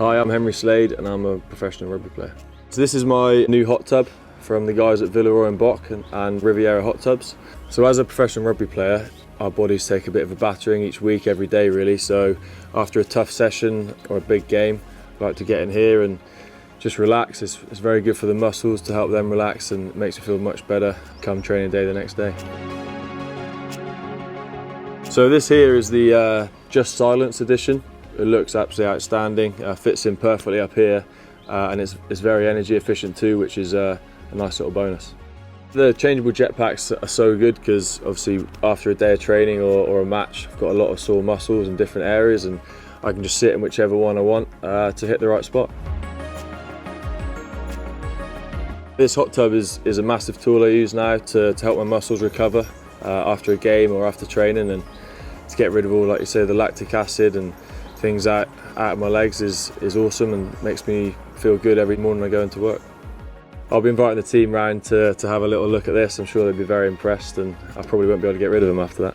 Hi, I'm Henry Slade and I'm a professional rugby player. So this is my new hot tub from the guys at Villeroy Boch and Riviera hot tubs. So as a professional rugby player, our bodies take a bit of a battering each week, every day really. So after a tough session or a big game, I like to get in here and just relax. It's very good for the muscles to help them relax, and it makes me feel much better come training day the next day. So this here is the Just Silence edition. It looks absolutely outstanding, fits in perfectly up here, and it's very energy efficient too, which is a nice little bonus. The changeable jetpacks are so good because obviously after a day of training or a match, I've got a lot of sore muscles in different areas, and I can just sit in whichever one I want to hit the right spot. This hot tub is a massive tool I use now to help my muscles recover after a game or after training, and to get rid of all, like you say, the lactic acid and things out of my legs is awesome and makes me feel good every morning I go into work. I'll be inviting the team round to have a little look at this. I'm sure they'll be very impressed, and I probably won't be able to get rid of them after that.